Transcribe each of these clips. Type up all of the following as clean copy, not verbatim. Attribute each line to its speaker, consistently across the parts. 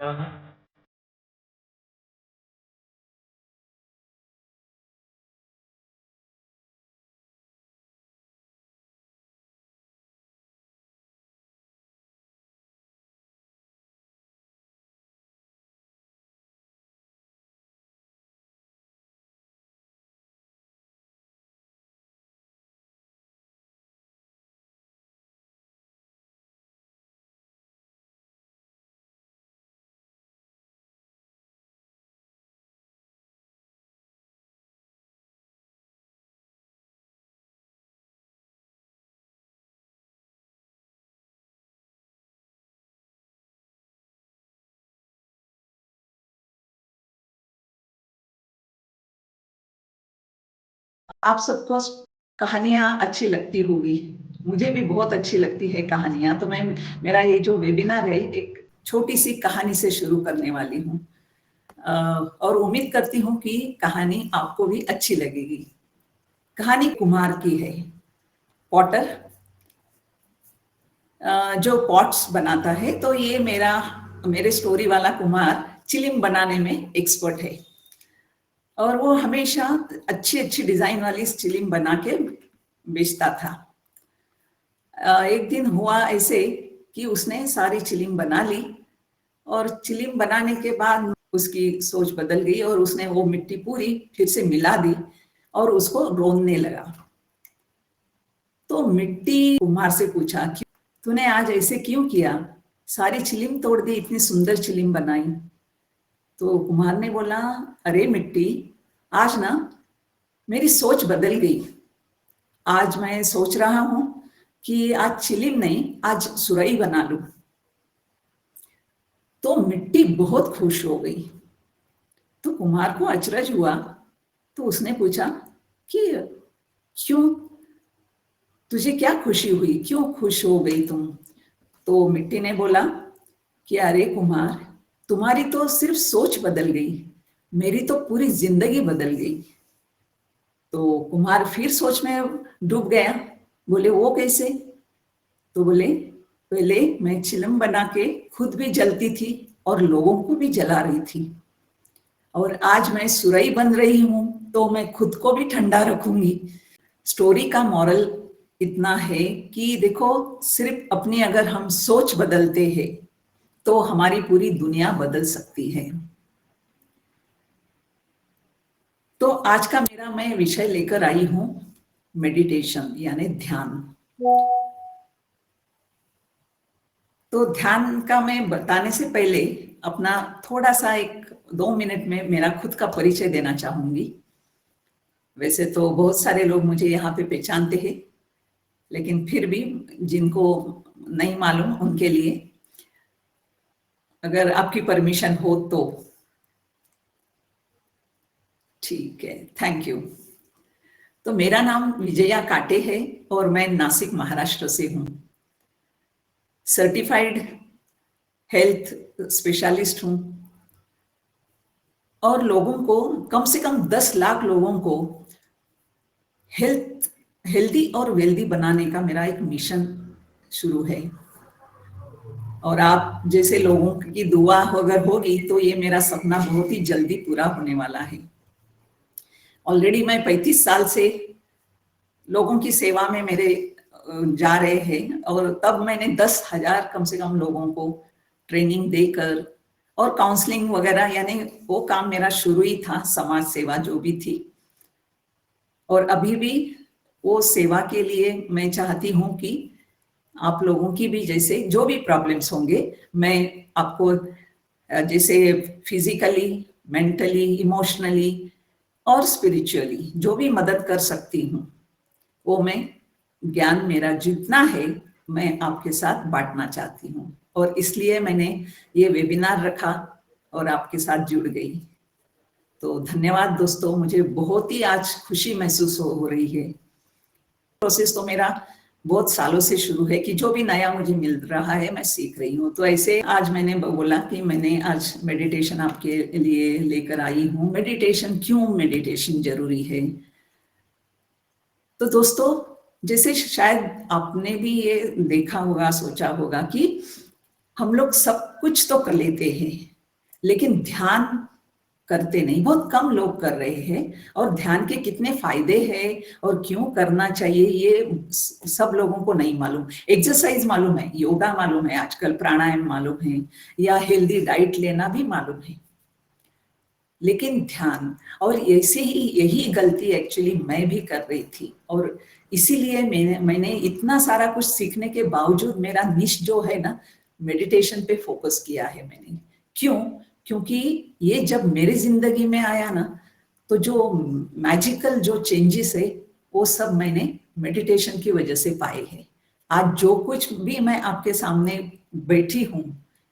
Speaker 1: हाँ, हाँ।
Speaker 2: आप सबको कहानियां अच्छी लगती होगी। मुझे भी बहुत अच्छी लगती है कहानियां। तो मैं मेरा ये जो वेबिनार है एक छोटी सी कहानी से शुरू करने वाली हूँ। और उम्मीद करती हूँ कि कहानी आपको भी अच्छी लगेगी। कहानी कुम्हार की है। पॉटर जो पॉट्स बनाता है, तो ये मेरे स्टोरी वाला कुम्हार चिलिम बनाने में एक्सपर्ट है। और वो हमेशा अच्छी अच्छी डिजाइन वाली चिलिम बना के बेचता था। एक दिन हुआ ऐसे कि उसने सारी चिलिम बना ली, और चिलिम बनाने के बाद उसकी सोच बदल गई और उसने वो मिट्टी पूरी फिर से मिला दी और उसको रोनने लगा। तो मिट्टी कुम्हार से पूछा कि तूने आज ऐसे क्यों किया, सारी चिलिम तोड़ दी, इतनी सुंदर चिलिम बनाई। तो कुम्हार ने बोला, अरे मिट्टी, आज ना मेरी सोच बदल गई। आज मैं सोच रहा हूं कि आज चिलिम नहीं, आज सुरई बना लूं। तो मिट्टी बहुत खुश हो गई। तो कुम्हार को अचरज हुआ। तो उसने पूछा कि क्यों, तुझे क्या खुशी हुई, क्यों खुश हो गई तुम। तो मिट्टी ने बोला कि अरे कुम्हार, तुम्हारी तो सिर्फ सोच बदल गई, मेरी तो पूरी जिंदगी बदल गई। तो कुम्हार फिर सोच में डूब गया। बोले वो कैसे। तो बोले, पहले मैं चिलम बना के खुद भी जलती थी और लोगों को भी जला रही थी, और आज मैं सुरई बन रही हूं तो मैं खुद को भी ठंडा रखूंगी। स्टोरी का मॉरल इतना है कि देखो, सिर्फ अपनी अगर हम सोच बदलते हैं तो हमारी पूरी दुनिया बदल सकती है। तो आज का मैं विषय लेकर आई हूं मेडिटेशन यानी ध्यान। तो ध्यान का मैं बताने से पहले अपना थोड़ा सा एक 2 मिनट में मेरा खुद का परिचय देना चाहूंगी। वैसे तो बहुत सारे लोग मुझे यहाँ पे पहचानते हैं, लेकिन फिर भी जिनको नहीं मालूम उनके लिए, अगर आपकी परमिशन हो तो। ठीक है, थैंक यू। तो मेरा नाम विजया काटे है और मैं नासिक महाराष्ट्र से हूँ। सर्टिफाइड हेल्थ स्पेशलिस्ट हूँ, और लोगों को, कम से कम 10 लाख लोगों को हेल्दी और वेल्दी बनाने का मेरा एक मिशन शुरू है। और आप जैसे लोगों की दुआ अगर होगी तो ये मेरा सपना बहुत ही जल्दी पूरा होने वाला है। ऑलरेडी मैं 35 साल से लोगों की सेवा में मेरे जा रहे हैं, और तब मैंने 10,000 कम से कम लोगों को ट्रेनिंग देकर और काउंसलिंग वगैरह, यानी वो काम मेरा शुरू ही था, समाज सेवा जो भी थी। और अभी भी वो सेवा के लिए मैं चाहती हूँ कि आप लोगों की भी जैसे जो भी प्रॉब्लम्स होंगे, मैं आपको जैसे फिजिकली, मेंटली, इमोशनली और स्पिरिचुअली जो भी मदद कर सकती हूँ, वो मैं, ज्ञान मेरा जितना है मैं आपके साथ बांटना चाहती हूँ। और इसलिए मैंने ये वेबिनार रखा और आपके साथ जुड़ गई। तो धन्यवाद दोस्तों, मुझे बहुत ही आज खुशी महसूस हो रही है। प्रोसेस तो मेरा बहुत सालों से शुरू है कि जो भी नया मुझे मिल रहा है मैं सीख रही हूँ। तो ऐसे आज मैंने बोला कि मैंने आज मेडिटेशन आपके लिए लेकर आई हूँ। मेडिटेशन क्यों, मेडिटेशन जरूरी है। तो दोस्तों, जैसे शायद आपने भी ये देखा होगा, सोचा होगा कि हम लोग सब कुछ तो कर लेते हैं, लेकिन ध्यान करते नहीं, बहुत कम लोग कर रहे हैं। और ध्यान के कितने फायदे हैं और क्यों करना चाहिए ये सब लोगों को नहीं मालूम। एक्सरसाइज मालूम है, योगा मालूम है, आजकल प्राणायाम मालूम है, या हेल्दी डाइट लेना भी मालूम है, लेकिन ध्यान, और ऐसे ही यही गलती एक्चुअली मैं भी कर रही थी। और इसीलिए मैंने इतना सारा कुछ सीखने के बावजूद मेरा निश जो है ना, मेडिटेशन पे फोकस किया है मैंने। क्यों? क्योंकि ये जब मेरी जिंदगी में आया ना, तो जो मैजिकल जो चेंजेस है वो सब मैंने मेडिटेशन की वजह से पाए हैं। आज जो कुछ भी मैं आपके सामने बैठी हूँ,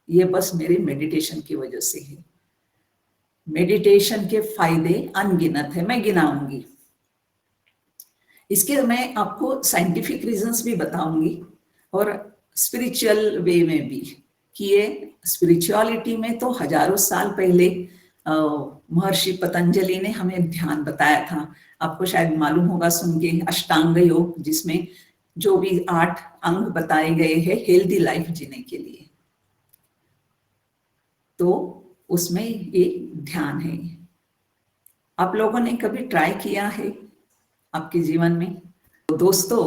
Speaker 2: ये बस मेरे मेडिटेशन की वजह से है। मेडिटेशन के फायदे अनगिनत है, मैं गिनाऊंगी। इसके मैं आपको साइंटिफिक रीजंस भी बताऊंगी और स्पिरिचुअल वे में भी, कि ये स्पिरिचुअलिटी में तो हजारों साल पहले महर्षि पतंजलि ने हमें ध्यान बताया था। आपको शायद मालूम होगा सुन के, अष्टांग योग, जिसमें जो भी 8 अंग बताए गए हैं हेल्दी लाइफ जीने के लिए, तो उसमें ये ध्यान है। आप लोगों ने कभी ट्राई किया है आपके जीवन में? तो दोस्तों,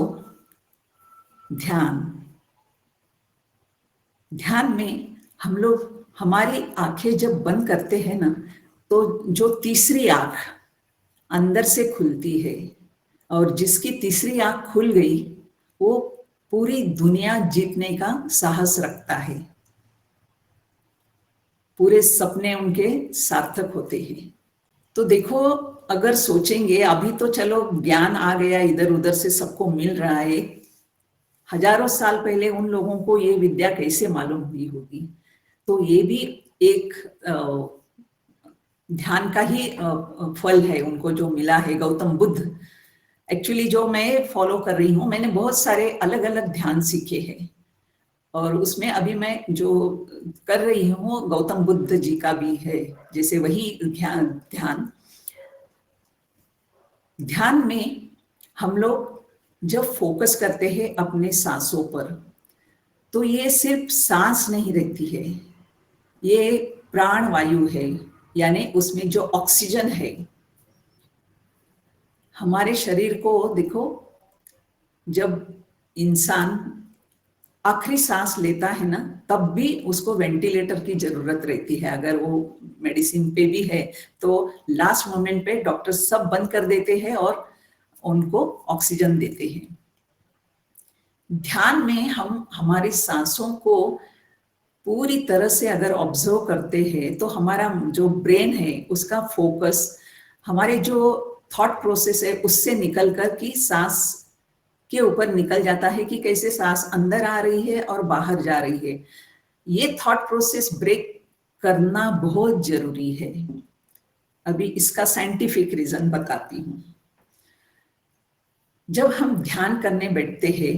Speaker 2: ध्यान में हम लोग हमारी आंखें जब बंद करते हैं ना, तो जो तीसरी आंख अंदर से खुलती है, और जिसकी तीसरी आंख खुल गई वो पूरी दुनिया जीतने का साहस रखता है। पूरे सपने उनके सार्थक होते हैं। तो देखो, अगर सोचेंगे, अभी तो चलो ज्ञान आ गया, इधर उधर से सबको मिल रहा है, हजारों साल पहले उन लोगों को ये विद्या कैसे मालूम हुई होगी? तो ये भी एक ध्यान का ही फल है उनको जो मिला है। गौतम बुद्ध, एक्चुअली जो मैं फॉलो कर रही हूँ, मैंने बहुत सारे अलग अलग ध्यान सीखे हैं, और उसमें अभी मैं जो कर रही हूँ गौतम बुद्ध जी का भी है, जैसे वही ध्यान में हम लोग जब फोकस करते हैं अपने सांसों पर, तो ये सिर्फ सांस नहीं रहती है, ये प्राण वायु है, यानी उसमें जो ऑक्सीजन है। हमारे शरीर को देखो, जब इंसान आखिरी सांस लेता है ना, तब भी उसको वेंटिलेटर की जरूरत रहती है। अगर वो मेडिसिन पे भी है तो लास्ट मोमेंट पे डॉक्टर सब बंद कर देते हैं और उनको ऑक्सीजन देते हैं। ध्यान में हम हमारी सांसों को पूरी तरह से अगर ऑब्जर्व करते हैं, तो हमारा जो ब्रेन है उसका फोकस हमारे जो थॉट प्रोसेस है उससे निकल कर कि सांस के ऊपर निकल जाता है, कि कैसे सांस अंदर आ रही है और बाहर जा रही है। ये थॉट प्रोसेस ब्रेक करना बहुत जरूरी है। अभी इसका साइंटिफिक रीजन बताती हूँ। जब हम ध्यान करने बैठते हैं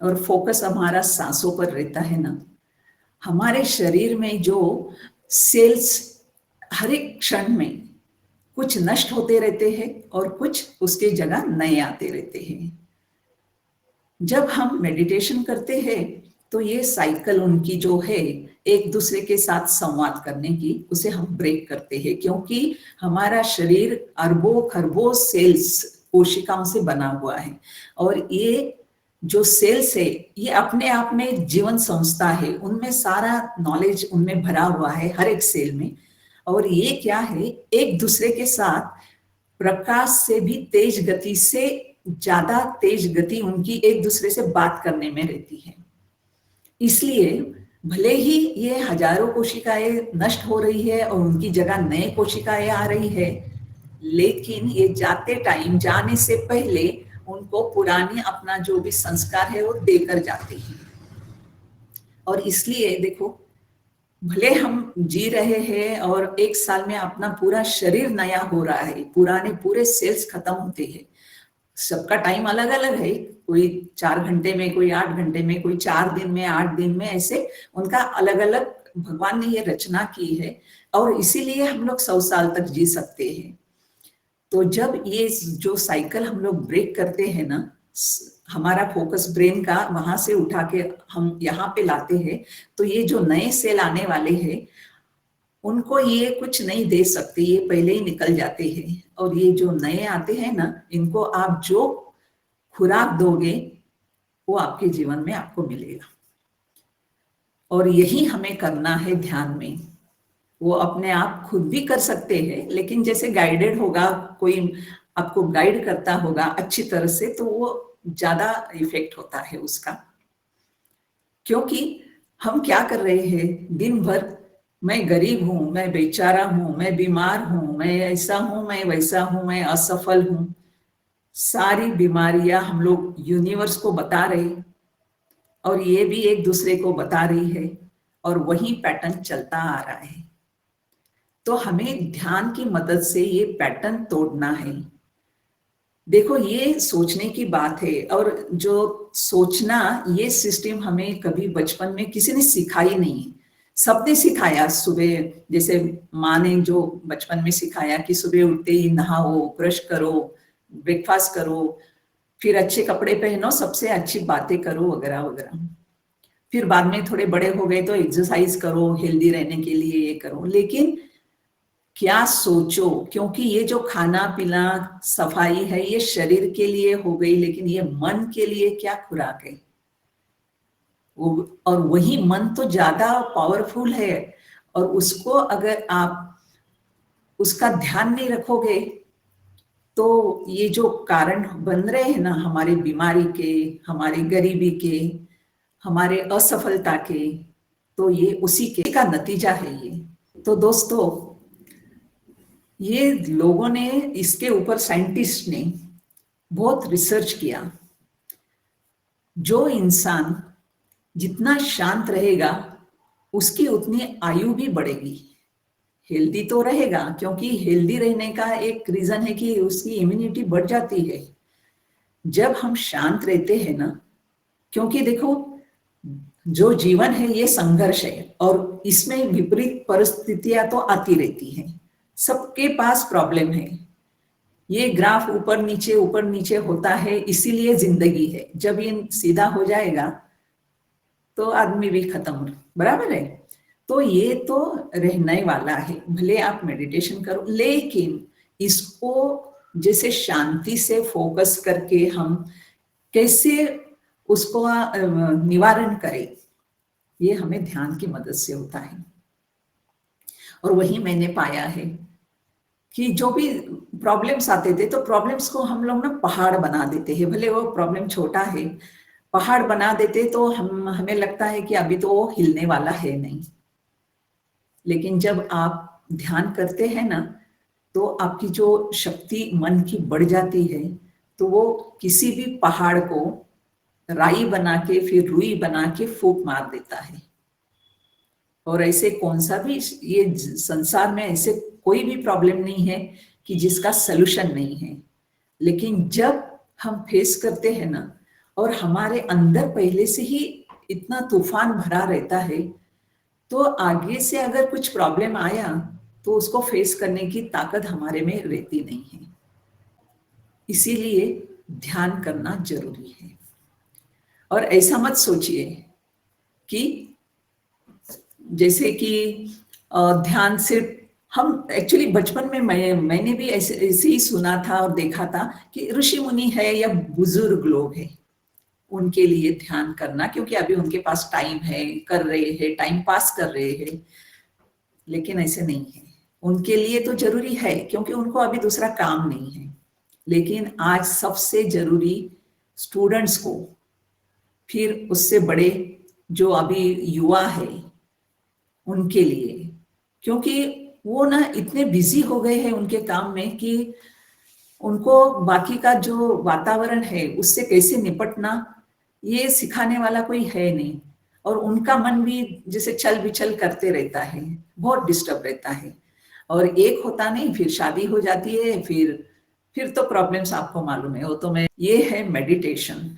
Speaker 2: और फोकस हमारा सांसों पर रहता है ना, हमारे शरीर में जो सेल्स हर एक क्षण में कुछ नष्ट होते रहते हैं और कुछ उसके जगह नए आते रहते हैं। जब हम मेडिटेशन करते हैं तो ये साइकिल उनकी जो है एक दूसरे के साथ संवाद करने की, उसे हम ब्रेक करते हैं, क्योंकि हमारा शरीर अरबों खरबों सेल्स कोशिकाओं से बना हुआ है, और ये जो सेल्स है ये अपने आप में जीवन संस्था है, उनमें सारा नॉलेज उनमें भरा हुआ है हर एक सेल में। और ये क्या है, एक दूसरे के साथ प्रकाश से भी तेज गति से, ज्यादा तेज गति उनकी एक दूसरे से बात करने में रहती है। इसलिए भले ही ये हजारों कोशिकाएं नष्ट हो रही है और उनकी जगह नए कोशिकाएं आ रही है, लेकिन ये जाते टाइम, जाने से पहले उनको पुरानी अपना जो भी संस्कार है वो देकर जाते हैं। और इसलिए देखो, भले हम जी रहे हैं और एक साल में अपना पूरा शरीर नया हो रहा है, पुराने पूरे सेल्स खत्म होते हैं, सबका टाइम अलग अलग है, कोई 4 घंटे में, कोई 8 घंटे में, कोई 4 दिन में, 8 दिन में, ऐसे उनका अलग अलग भगवान ने ये रचना की है, और इसीलिए हम लोग 100 साल तक जी सकते हैं। तो जब ये जो साइकिल हम लोग ब्रेक करते हैं ना, हमारा फोकस ब्रेन का वहां से उठा के हम यहाँ पे लाते हैं, तो ये जो नए सेल आने वाले हैं उनको ये कुछ नहीं दे सकते, ये पहले ही निकल जाते हैं। और ये जो नए आते हैं ना, इनको आप जो खुराक दोगे वो आपके जीवन में आपको मिलेगा। और यही हमें करना है ध्यान में। वो अपने आप खुद भी कर सकते हैं, लेकिन जैसे गाइडेड होगा, कोई आपको गाइड करता होगा अच्छी तरह से, तो वो ज्यादा इफेक्ट होता है उसका। क्योंकि हम क्या कर रहे हैं दिन भर, मैं गरीब हूं, मैं बेचारा हूं, मैं बीमार हूं, मैं ऐसा हूं, मैं वैसा हूं, मैं असफल हूं, सारी बीमारियां हम लोग यूनिवर्स को बता रहे, और ये भी एक दूसरे को बता रही है, और वही पैटर्न चलता आ रहा है। तो हमें ध्यान की मदद से ये पैटर्न तोड़ना है। देखो, ये सोचने की बात है, और जो सोचना, ये सिस्टम हमें कभी बचपन में किसी ने सिखाई नहीं है। सबने सिखाया, सुबह जैसे माँ ने जो बचपन में सिखाया कि सुबह उठते ही नहाओ, ब्रश करो, ब्रेकफास्ट करो, फिर अच्छे कपड़े पहनो, सबसे अच्छी बातें करो, वगैरह वगैरह। फिर बाद में थोड़े बड़े हो गए तो एक्सरसाइज करो, हेल्दी रहने के लिए ये करो। लेकिन क्या सोचो, क्योंकि ये जो खाना पीना सफाई है ये शरीर के लिए हो गई, लेकिन ये मन के लिए क्या खुराक है? वो, और वही मन तो ज्यादा पावरफुल है, और उसको अगर आप उसका ध्यान नहीं रखोगे तो ये जो कारण बन रहे हैं ना, हमारी बीमारी के, हमारी गरीबी के, हमारे असफलता के, तो ये उसी के का नतीजा है ये। तो दोस्तों, ये लोगों ने इसके ऊपर, साइंटिस्ट ने बहुत रिसर्च किया। जो इंसान जितना शांत रहेगा उसकी उतनी आयु भी बढ़ेगी, हेल्दी तो रहेगा, क्योंकि हेल्दी रहने का एक रीजन है कि उसकी इम्यूनिटी बढ़ जाती है जब हम शांत रहते हैं ना। क्योंकि देखो, जो जीवन है ये संघर्ष है, और इसमें विपरीत परिस्थितियां तो आती रहती हैं, सबके पास प्रॉब्लम है। ये ग्राफ ऊपर नीचे होता है, इसीलिए जिंदगी है। जब ये सीधा हो जाएगा तो आदमी भी खत्म, बराबर है। तो ये तो रहने वाला है, भले आप मेडिटेशन करो, लेकिन इसको जैसे शांति से फोकस करके हम कैसे उसको निवारण करें, ये हमें ध्यान की मदद से होता है। और वही मैंने पाया है कि जो भी प्रॉब्लम्स आते थे, तो प्रॉब्लम्स को हम लोग ना पहाड़ बना देते हैं, भले वो प्रॉब्लम छोटा है, पहाड़ बना देते तो हमें लगता है कि अभी तो वो हिलने वाला है नहीं। लेकिन जब आप ध्यान करते हैं ना, तो आपकी जो शक्ति मन की बढ़ जाती है, तो वो किसी भी पहाड़ को राई बना के, फिर रुई बना के फूंक मार देता है। और ऐसे कौन सा भी ये संसार में ऐसे कोई भी प्रॉब्लम नहीं है कि जिसका सलूशन नहीं है। लेकिन जब हम फेस करते हैं ना, और हमारे अंदर पहले से ही इतना तूफान भरा रहता है, तो आगे से अगर कुछ प्रॉब्लम आया तो उसको फेस करने की ताकत हमारे में रहती नहीं है। इसीलिए ध्यान करना जरूरी है। और ऐसा मत सोचिए कि जैसे कि ध्यान सिर्फ हम, एक्चुअली बचपन में मैंने भी ऐसे ही सुना था और देखा था कि ऋषि मुनि है या बुजुर्ग लोग हैं, उनके लिए ध्यान करना, क्योंकि अभी उनके पास टाइम है, कर रहे हैं, टाइम पास कर रहे हैं। लेकिन ऐसे नहीं है, उनके लिए तो जरूरी है, क्योंकि उनको अभी दूसरा काम नहीं है। लेकिन आज सबसे जरूरी स्टूडेंट्स को, फिर उससे बड़े जो अभी युवा है उनके लिए, क्योंकि वो ना इतने बिजी हो गए हैं उनके काम में कि उनको बाकी का जो वातावरण है उससे कैसे निपटना ये सिखाने वाला कोई है नहीं। और उनका मन भी जैसे चल बिचल करते रहता है, बहुत डिस्टर्ब रहता है। और एक होता नहीं, फिर शादी हो जाती है, फिर तो प्रॉब्लम्स आपको मालूम है। वो तो मैं, ये है मेडिटेशन।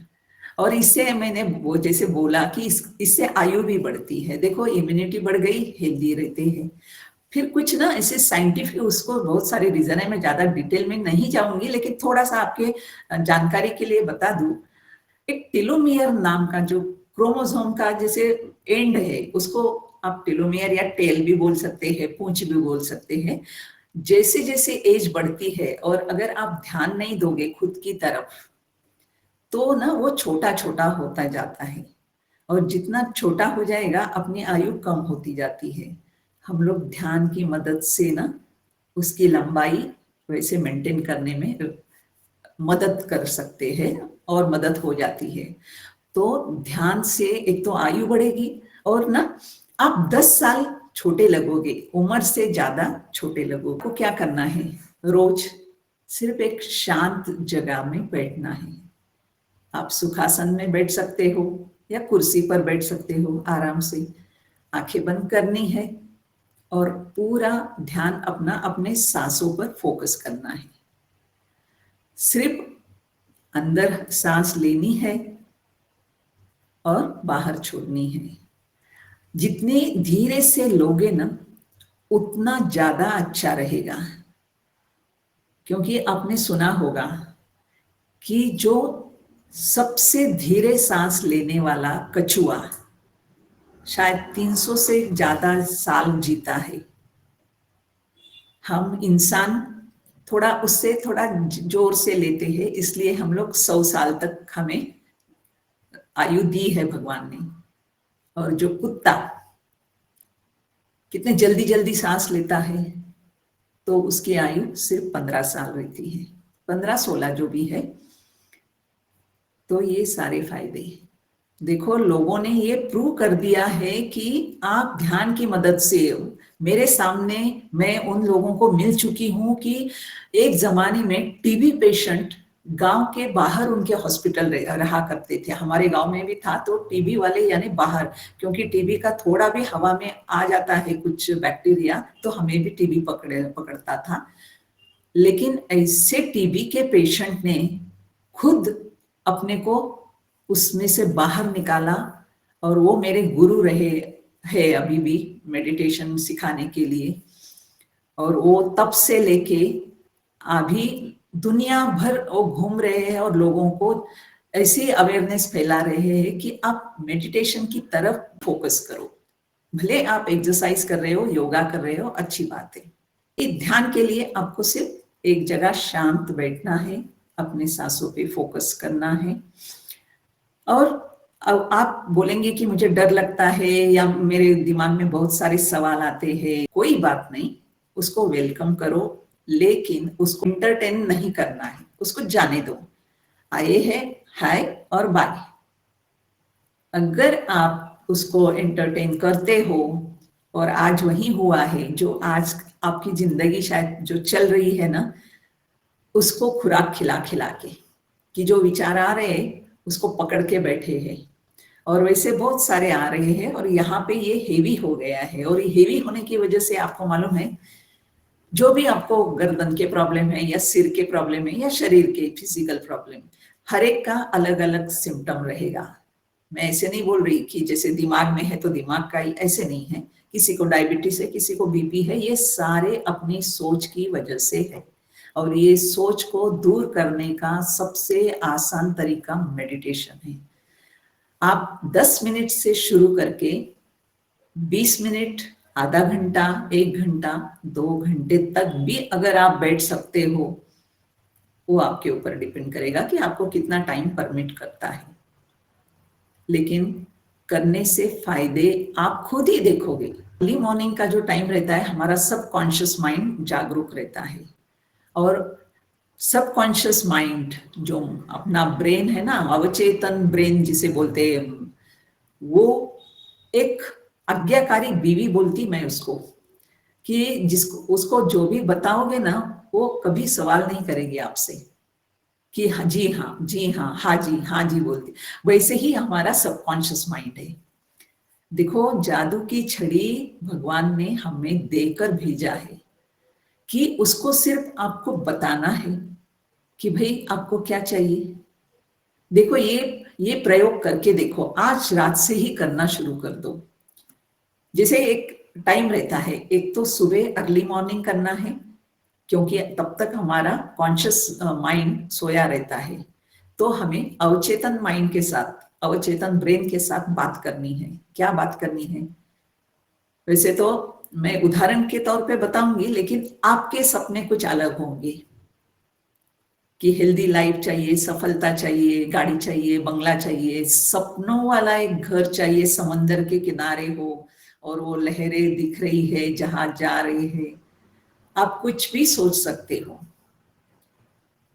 Speaker 2: और इससे मैंने वो जैसे बोला कि इससे आयु भी बढ़ती है। देखो, इम्यूनिटी बढ़ गई, हेल्दी रहते हैं। फिर कुछ ना ऐसे साइंटिफिक, उसको बहुत सारे रीजन है, मैं ज्यादा डिटेल में नहीं जाऊंगी, लेकिन थोड़ा सा आपके जानकारी के लिए बता दूं। एक टेलोमियर नाम का जो क्रोमोसोम का जैसे एंड है, उसको आप टेलोमियर या टेल भी बोल सकते हैं, पूंछ भी बोल सकते हैं। जैसे जैसे एज बढ़ती है और अगर आप ध्यान नहीं दोगे खुद की तरफ, तो ना वो छोटा छोटा होता जाता है, और जितना छोटा हो जाएगा अपनी आयु कम होती जाती है। हम लोग ध्यान की मदद से ना उसकी लंबाई वैसे मेंटेन करने में मदद कर सकते हैं, और मदद हो जाती है। तो ध्यान से एक तो आयु बढ़ेगी, और ना आप 10 साल छोटे लगोगे, उम्र से ज्यादा छोटे लगोगे। को क्या करना है, रोज सिर्फ एक शांत जगह में बैठना है। आप सुखासन में बैठ सकते हो या कुर्सी पर बैठ सकते हो, आराम से आंखें बंद करनी है, और पूरा ध्यान अपना अपने सांसों पर फोकस करना है। सिर्फ अंदर सांस लेनी है और बाहर छोड़नी है। जितने धीरे से लोगे ना, उतना ज्यादा अच्छा रहेगा। क्योंकि आपने सुना होगा कि जो सबसे धीरे सांस लेने वाला कछुआ शायद 300 से ज्यादा साल जीता है। हम इंसान थोड़ा उससे थोड़ा जोर से लेते हैं, इसलिए हम लोग 100 साल तक हमें आयु दी है भगवान ने। और जो कुत्ता कितने जल्दी जल्दी सांस लेता है, तो उसकी आयु सिर्फ 15 साल रहती है, 15-16 जो भी है। तो ये सारे फायदे देखो, लोगों ने ये प्रूव कर दिया है कि आप ध्यान की मदद से, मेरे सामने मैं उन लोगों को मिल चुकी हूं कि एक जमाने में टीबी पेशेंट गांव के बाहर उनके हॉस्पिटल रहा करते थे। हमारे गांव में भी था, तो टीबी वाले यानी बाहर, क्योंकि टीबी का थोड़ा भी हवा में आ जाता है कुछ बैक्टीरिया, तो हमें भी टीबी पकड़ता था। लेकिन ऐसे टीबी के पेशेंट ने खुद अपने को उसमें से बाहर निकाला, और वो मेरे गुरु रहे है अभी भी मेडिटेशन सिखाने के लिए। और वो तब से लेके अभी दुनिया भर वो घूम रहे हैं, और लोगों को ऐसी अवेयरनेस फैला रहे हैं कि आप मेडिटेशन की तरफ फोकस करो। भले आप एक्सरसाइज कर रहे हो, योगा कर रहे हो, अच्छी बात है। इस ध्यान के लिए आपको सिर्फ एक जगह शांत बैठना है, अपने सांसों पे फोकस करना है। और अब आप बोलेंगे कि मुझे डर लगता है या मेरे दिमाग में बहुत सारे सवाल आते हैं, कोई बात नहीं, उसको वेलकम करो, लेकिन उसको इंटरटेन नहीं करना है, उसको जाने दो। आए हैं, हाय और बाय। अगर आप उसको एंटरटेन करते हो, और आज वही हुआ है जो आज आपकी जिंदगी शायद जो चल रही है ना, उसको खुराक खिला खिला के, कि जो विचार आ रहे हैं उसको पकड़ के बैठे हैं, और वैसे बहुत सारे आ रहे हैं, और यहाँ पे ये हेवी हो गया है। और ये हेवी होने की वजह से आपको मालूम है, जो भी आपको गर्दन के प्रॉब्लम है या सिर के प्रॉब्लम है या शरीर के फिजिकल प्रॉब्लम, हर एक का अलग अलग सिम्टम रहेगा। मैं ऐसे नहीं बोल रही कि जैसे दिमाग में है तो दिमाग का ही, ऐसे नहीं है। किसी को डायबिटीज है, किसी को बीपी है, ये सारे अपनी सोच की वजह से है। और ये सोच को दूर करने का सबसे आसान तरीका मेडिटेशन है। आप 10 मिनट से शुरू करके 20 मिनट, आधा घंटा, 1 घंटा, 2 घंटे तक भी अगर आप बैठ सकते हो, वो आपके ऊपर डिपेंड करेगा कि आपको कितना टाइम परमिट करता है। लेकिन करने से फायदे आप खुद ही देखोगे। अर्ली मॉर्निंग का जो टाइम रहता है, हमारा सबकॉन्शियस माइंड जागरूक रहता है, और सबकॉन्शियस माइंड जो अपना ब्रेन है ना, अवचेतन ब्रेन जिसे बोलते हैं, वो एक आज्ञाकारी बीवी बोलती मैं उसको, कि जिसको उसको जो भी बताओगे ना, वो कभी सवाल नहीं करेगी आपसे, कि हाँ जी, हाँ जी, हाँ जी बोलती। वैसे ही हमारा सबकॉन्शियस माइंड है। देखो, जादू की छड़ी भगवान ने हमें देकर भेजा है, कि उसको सिर्फ आपको बताना है कि भाई आपको क्या चाहिए। देखो, ये प्रयोग करके देखो, आज रात से ही करना शुरू कर दो। जैसे एक टाइम रहता है। एक तो सुबह अर्ली मॉर्निंग करना है, क्योंकि तब तक हमारा कॉन्शियस माइंड सोया रहता है। तो हमें अवचेतन माइंड के साथ, अवचेतन ब्रेन के साथ बात करनी है। क्या बात करनी है? वैसे तो मैं उदाहरण के तौर पे बताऊंगी, लेकिन आपके सपने कुछ अलग होंगे कि हेल्दी लाइफ चाहिए, सफलता चाहिए, गाड़ी चाहिए, बंगला चाहिए, सपनों वाला एक घर चाहिए, समंदर के किनारे हो और वो लहरें दिख रही है, जहाज जा रहे हैं। आप कुछ भी सोच सकते हो।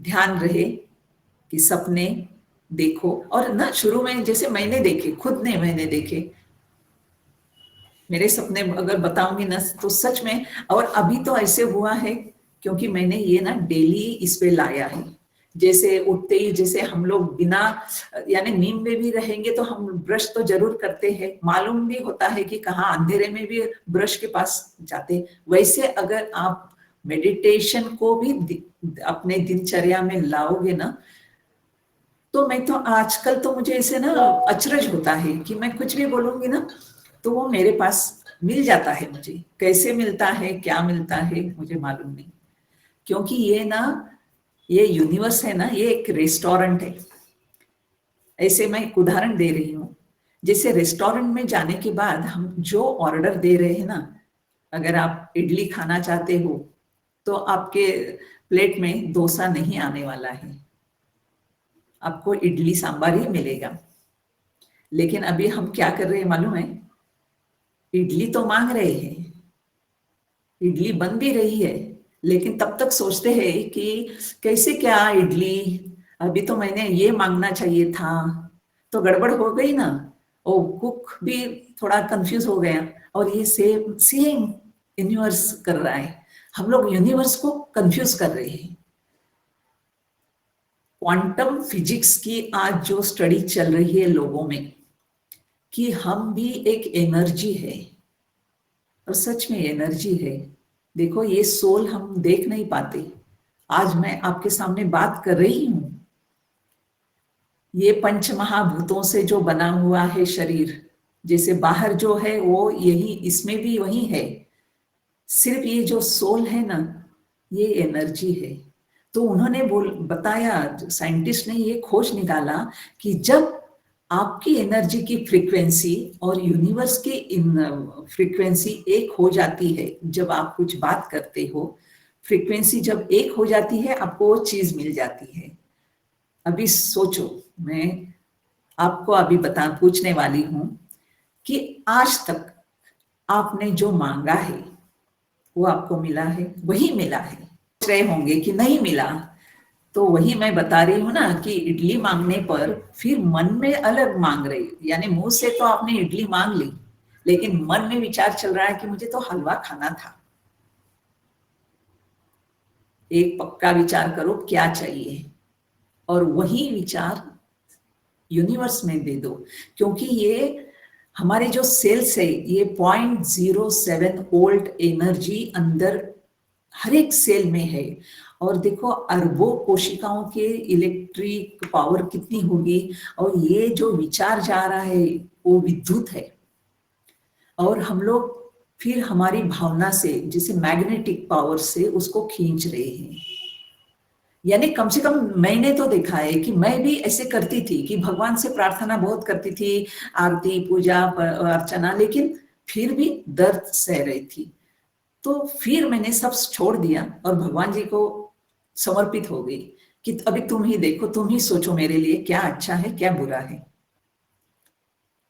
Speaker 2: ध्यान रहे कि सपने देखो। और ना शुरू में जैसे मैंने देखे, खुद ने मैंने देखे, मेरे सपने अगर बताऊंगी ना तो सच में। और अभी तो ऐसे हुआ है क्योंकि मैंने ये ना डेली इस पे लाया है। जैसे उठते ही, जैसे हम लोग बिना यानी नींद में भी रहेंगे तो हम ब्रश तो जरूर करते हैं, मालूम भी होता है कि कहाँ अंधेरे में भी ब्रश के पास जाते। वैसे अगर आप मेडिटेशन को भी अपने दिनचर्या में लाओगे ना, तो मैं तो आजकल तो मुझे ऐसे ना अचरज होता है कि मैं कुछ भी बोलूंगी ना तो वो मेरे पास मिल जाता है। मुझे कैसे मिलता है, क्या मिलता है, मुझे मालूम नहीं। क्योंकि ये ना, ये यूनिवर्स है ना, ये एक रेस्टोरेंट है। ऐसे मैं एक उदाहरण दे रही हूँ। जैसे रेस्टोरेंट में जाने के बाद हम जो ऑर्डर दे रहे हैं ना, अगर आप इडली खाना चाहते हो तो आपके प्लेट में डोसा नहीं आने वाला है, आपको इडली सांबार ही मिलेगा। लेकिन अभी हम क्या कर रहे हैं मालूम है? इडली तो मांग रहे हैं, इडली बन भी रही है, लेकिन तब तक सोचते हैं कि कैसे क्या इडली, अभी तो मैंने ये मांगना चाहिए था। तो गड़बड़ हो गई ना। ओ, कुक भी थोड़ा कंफ्यूज हो गया। और ये सेम सेम यूनिवर्स कर रहा है। हम लोग यूनिवर्स को कंफ्यूज कर रहे हैं। क्वांटम फिजिक्स की आज जो स्टडी चल रही है लोगों में, कि हम भी एक एनर्जी है, और सच में एनर्जी है। देखो, ये सोल हम देख नहीं पाते। आज मैं आपके सामने बात कर रही हूं, ये पंच महाभूतों से जो बना हुआ है शरीर, जैसे बाहर जो है वो यही, इसमें भी वही है। सिर्फ ये जो सोल है ना, ये एनर्जी है। तो उन्होंने बताया, साइंटिस्ट ने ये खोज निकाला कि जब आपकी एनर्जी की फ्रीक्वेंसी और यूनिवर्स की इन फ्रीक्वेंसी एक हो जाती है, जब आप कुछ बात करते हो, फ्रीक्वेंसी जब एक हो जाती है, आपको वो चीज मिल जाती है। अभी सोचो, मैं आपको अभी पूछने वाली हूं कि आज तक आपने जो मांगा है वो आपको मिला है? वही मिला है? सोच रहे होंगे कि नहीं मिला। तो वही मैं बता रही हूँ ना कि इडली मांगने पर फिर मन में अलग मांग रही, यानी मुंह से तो आपने इडली मांग ली, लेकिन मन में विचार चल रहा है कि मुझे तो हलवा खाना था। एक पक्का विचार करो क्या चाहिए, और वही विचार यूनिवर्स में दे दो। क्योंकि ये हमारे जो सेल्स है, ये 0.07 वोल्ट एनर्जी अंदर हर एक सेल में है। और देखो, अरबों कोशिकाओं के इलेक्ट्रिक पावर कितनी होगी, और ये जो विचार जा रहा है वो विद्युत है। और हम लोग फिर हमारी भावना से, जैसे मैग्नेटिक पावर से उसको खींच रहे हैं। यानी कम से कम मैंने तो देखा है कि मैं भी ऐसे करती थी कि भगवान से प्रार्थना बहुत करती थी, आरती पूजा अर्चना, लेकिन फिर भी दर्द सह रही थी। तो फिर मैंने सब छोड़ दिया और भगवान जी को समर्पित हो गई कि अभी तुम ही देखो, तुम ही सोचो मेरे लिए क्या अच्छा है, क्या बुरा है।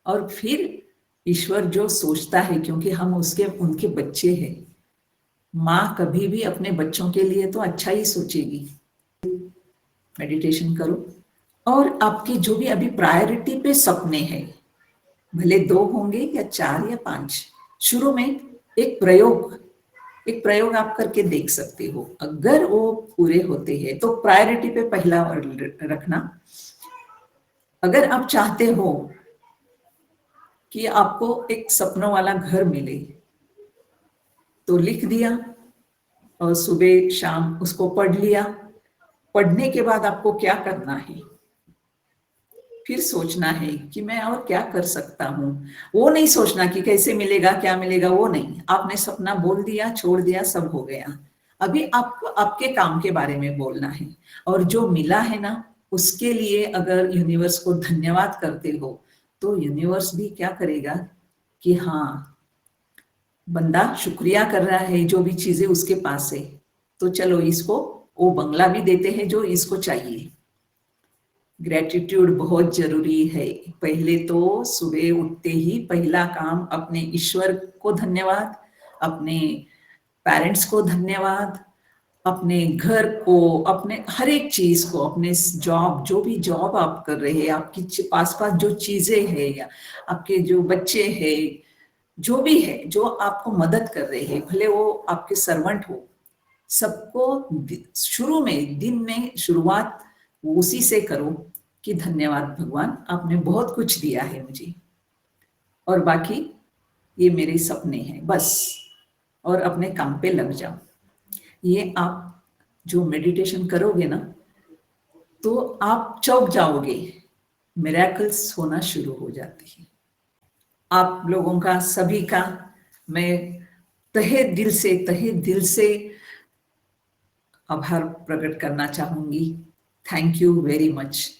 Speaker 2: और फिर ईश्वर जो सोचता है, क्योंकि हम उसके उनके बच्चे हैं, माँ कभी भी अपने बच्चों के लिए तो अच्छा ही सोचेगी। मेडिटेशन करो, और आपकी जो भी अभी प्रायोरिटी पे सपने हैं, भले 2 होंगे या 4 या 5, शुरू में एक प्रयोग आप करके देख सकते हो। अगर वो पूरे होते हैं तो प्रायोरिटी पे पहला रखना। अगर आप चाहते हो कि आपको एक सपनों वाला घर मिले, तो लिख दिया और सुबह शाम उसको पढ़ लिया। पढ़ने के बाद आपको क्या करना है, फिर सोचना है कि मैं और क्या कर सकता हूँ। वो नहीं सोचना कि कैसे मिलेगा, क्या मिलेगा, वो नहीं। आपने सपना बोल दिया, छोड़ दिया, सब हो गया। अभी आपको आपके काम के बारे में बोलना है, और जो मिला है ना, उसके लिए अगर यूनिवर्स को धन्यवाद करते हो, तो यूनिवर्स भी क्या करेगा कि हाँ, बंदा शुक्रिया कर रहा है जो भी चीजें उसके पास है, तो चलो इसको वो बंगला भी देते हैं जो इसको चाहिए। ग्रेटिट्यूड बहुत जरूरी है। पहले तो सुबह उठते ही पहला काम अपने ईश्वर को धन्यवाद, अपने पेरेंट्स को धन्यवाद, अपने घर को, अपने हर एक चीज को, अपने जॉब, जो भी जॉब आप कर रहे हैं, आपकी आसपास जो चीजें हैं, या आपके जो बच्चे हैं, जो भी है, जो आपको मदद कर रहे हैं, भले वो आपके सर्वेंट हो, सबको शुरू में, दिन में शुरुआत उसी से करो कि धन्यवाद भगवान, आपने बहुत कुछ दिया है मुझे, और बाकी ये मेरे सपने हैं बस, और अपने काम पे लग जाओ। ये आप जो मेडिटेशन करोगे ना, तो आप चौंक जाओगे, मिरेकल्स होना शुरू हो जाते हैं। आप लोगों का, सभी का मैं तहे दिल से आभार प्रकट करना चाहूंगी। Thank you very much.